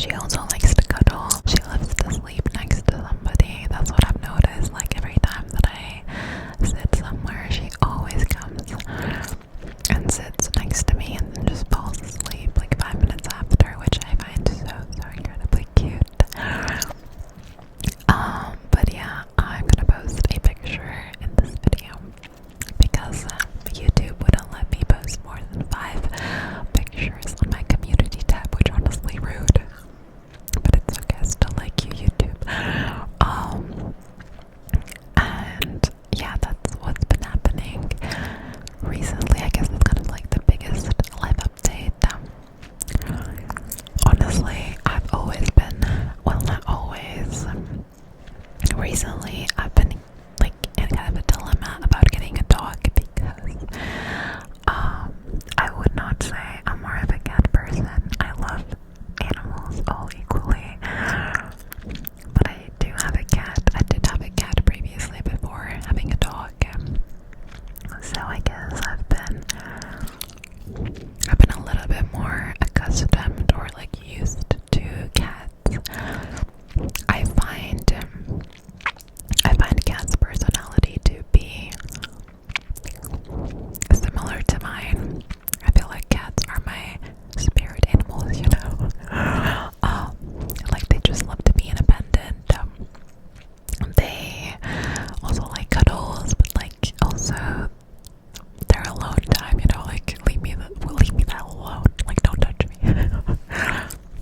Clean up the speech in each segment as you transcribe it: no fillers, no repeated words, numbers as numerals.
she also likes to cuddle. She loves to sleep next to somebody. That's what I've noticed. Like every time that I sit somewhere, she always comes and sits next to me and then just falls asleep like 5 minutes after, which I find so incredibly cute. But yeah, I'm gonna post a picture in this video because YouTube wouldn't let me post more than 5 pictures on my community tab, which honestly rude. But it's okay, I still like you, YouTube. And yeah, that's what's been happening recently. I guess it's kind of like the biggest life update. Honestly, I've always been, well, not always. Recently, I've been like in kind of a dilemma about getting a dog because I would not say I'm more of a cat person. I love animals all equally, but I do have a cat. I did have a cat previously before having a dog, so I guess I've been a little bit more accustomed or like used to cats. I find cats' personality to be similar to mine. I feel like cats are my spirit animals, you know. Like they just love to be independent. They also like cuddles, but like also their alone time, you know, like leave me the hell alone. Like don't touch me.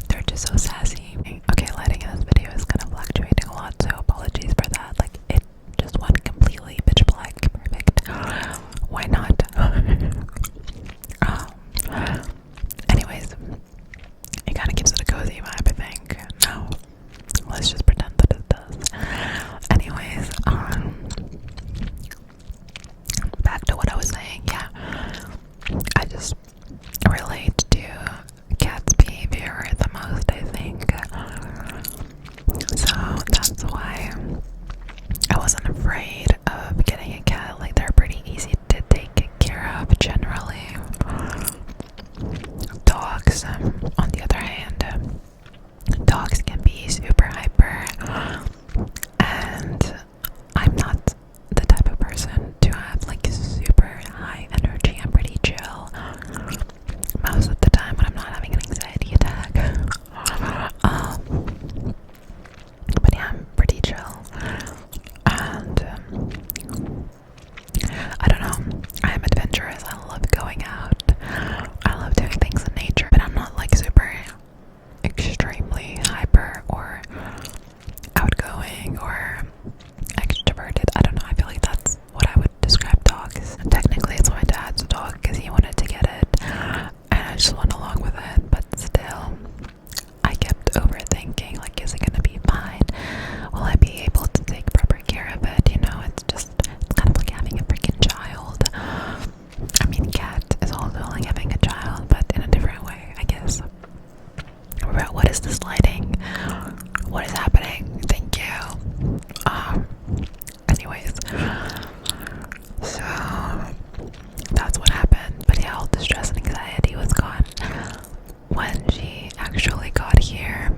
They're just so sassy. Okay, lighting in this video is kind of fluctuating a lot, so apologies for that. Like it just went completely pitch black. Perfect. Why not? Anyways, it kind of gives it a cozy vibe, I think. No, let's just pretend that it does. Anyways, back to what I was saying. Yeah, I just relate to cats' behavior the most, I think. So that's why I wasn't afraid of getting a cat. Like they're pretty easy to take care of generally. Dogs, on the other hand, dogs can be super hyper, and I'm not the type of person to have like super high energy. I'm pretty chill most of the time when I'm not having an anxiety attack. But yeah, I'm pretty chill, and I don't know, I'm adventurous. I love going out. I love doing things in nature, but I'm not like super extremely hyper or outgoing or extroverted. I don't know, I feel like that's what I would describe dogs. And technically it's my dad's dog because he wanted to get it and I just went along with it, but still I kept overthinking, like, is it gonna be fine? Will I be able to take proper care of it? You know, it's kind of like having a freaking child. I mean, cat is also like having a child, but in a different way, I guess. What is this lighting? What is happening? Thank you. Anyways, so that's what happened. But yeah, all the stress and anxiety was gone when she actually got here.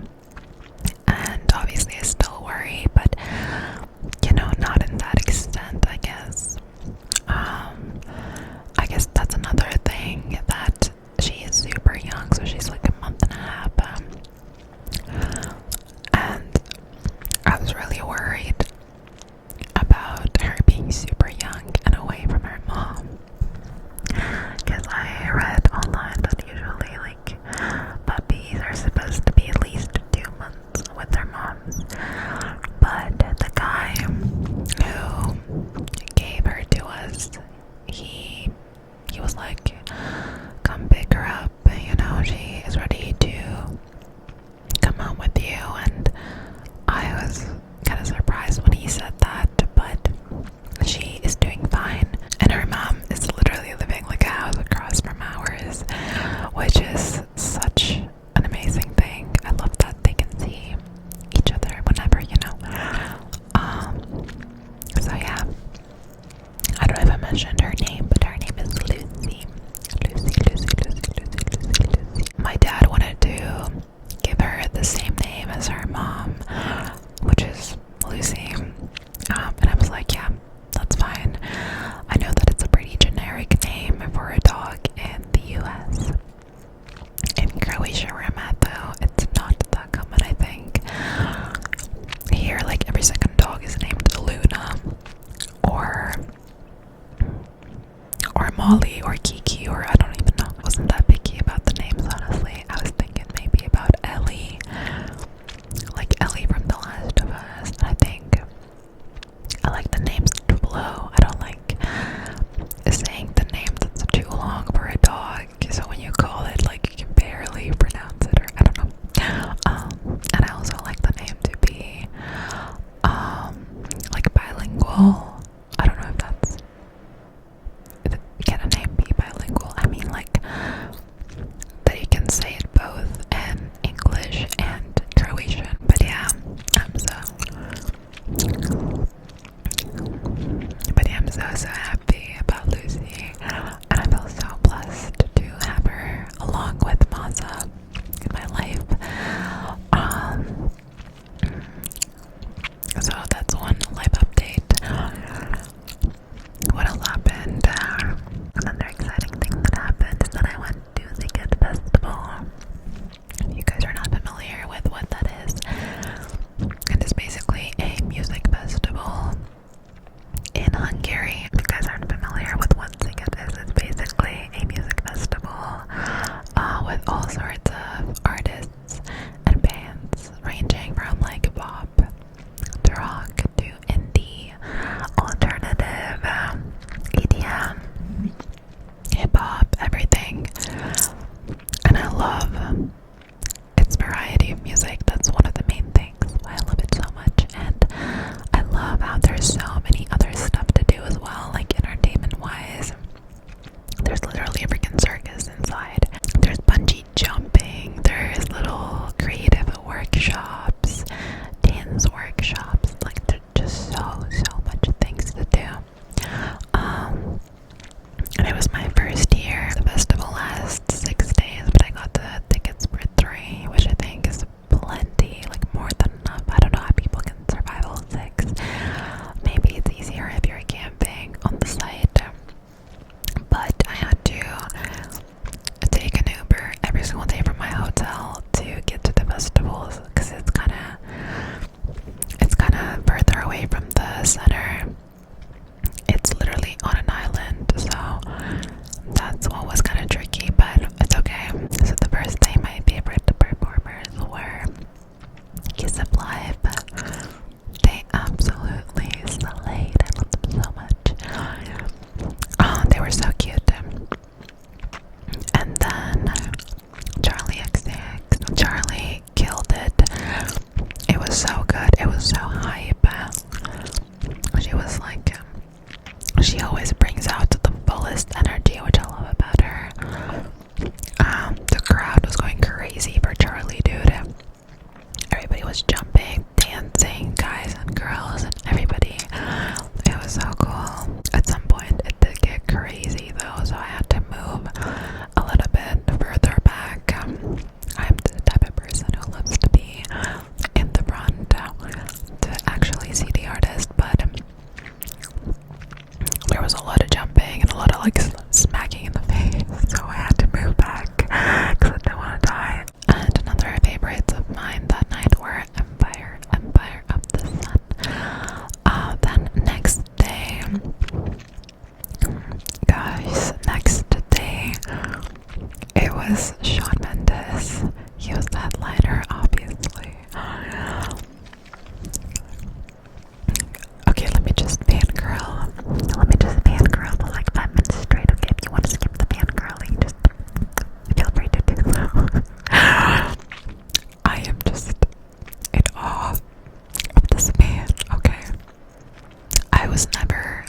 was never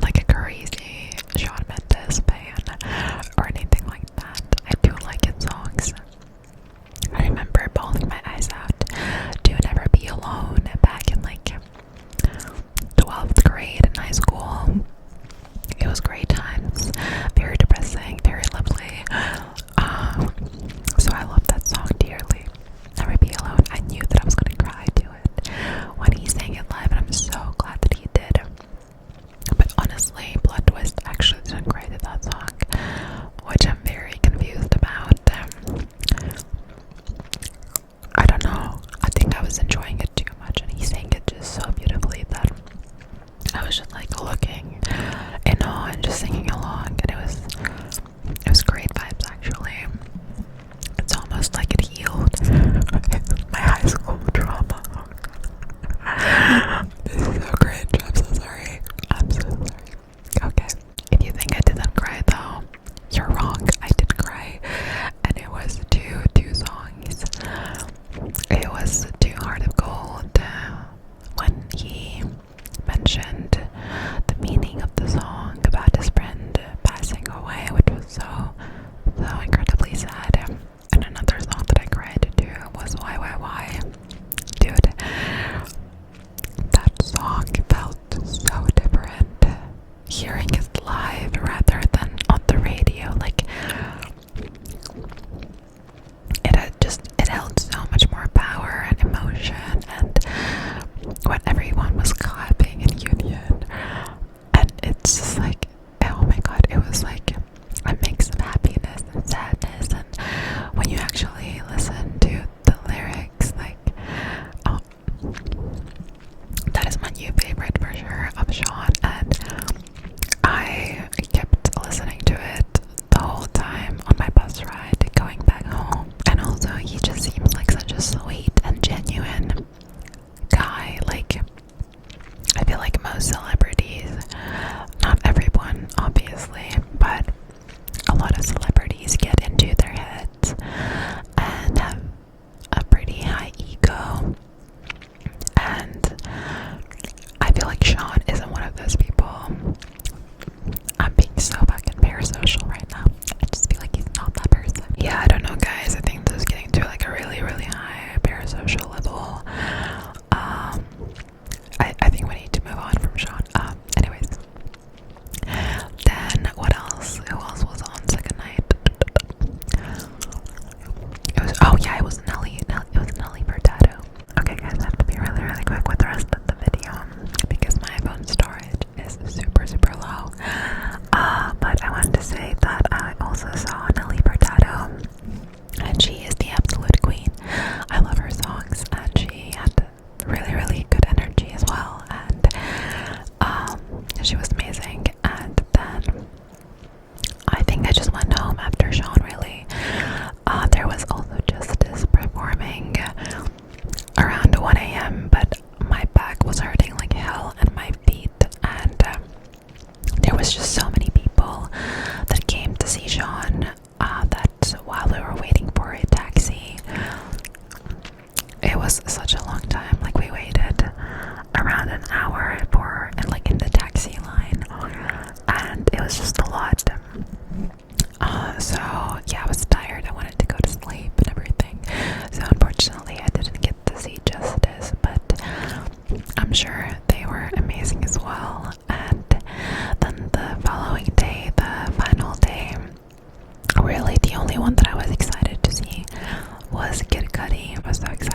like a crazy Shawn Mendes fan or anything like that. I do like his songs. I remember bawling my eyes out to Never Be Alone back in like 12th grade in high school. It was great times, very depressing, very lovely. So I love that song dearly. Never Be Alone. I knew that I was gonna cry to it when he sang it live, and I'm so glad that he did. But honestly, Blood Twist actually didn't cry to that song, which I'm very confused about. I don't know. I think I was enjoying it too much, and he sang it just so beautifully that I was just like looking in awe and just singing along, and it was great vibes actually. It's almost like it healed my high school trauma. This is so cringe. I'm so sorry. I'm so sorry. Okay. If you think I didn't cry though, you're wrong. I did cry, and it was two songs. It was To Heart of Gold when he mentioned the meaning of the song about his friend passing away, which was so incredibly sad. And another song that I cried to was Why. Dude, that song felt so different hearing it live rather than on the radio. Like, it held so much more power and emotion, and when everyone was clapping in union, and it's just like, oh my god, it was like a mix of happiness and sadness. And when you actually listen to the lyrics, like, oh, that is my new favorite for sure of Shawn, and I kept listening to it the whole time on my bus ride going back home. And also, he just seems like such a sweet and genuine guy. Like, I feel like most celebrities, not everyone obviously, but a lot of celebrities get into their heads and have a pretty high ego, and I feel like Shawn isn't one of those people. I'm being so fucking parasocial right now. I just feel like he's not that person. Yeah, I don't know guys, I think this is getting to like a really high parasocial level. I think we need to move on from Shawn. Anyways. Then what else? Who else was on second night? It was Nelly. It was Nelly Furtado. Okay guys, I have to be really quick with the rest of the video because my phone storage is super low. But I wanted to say that I also saw Nelly Furtado, and she is the absolute queen. I love her songs, and she had really good energy as well, and she was amazing. And then I think I just went home after Shawn, really. There was also Justice performing around 1 a.m., but my back was hurting like hell and my feet, and there was just so many people that came to see Shawn that while we were waiting for a taxi, it was such a long time. Like, we waited around an hour in the taxi line, and it was just a lot. So yeah, I was tired. I wanted to go to sleep and everything. So unfortunately, I didn't get to see Justice, but I'm sure they were amazing as well. And then the following day, the final day, really the only one that I was excited to see was Kid Cudi. I was so excited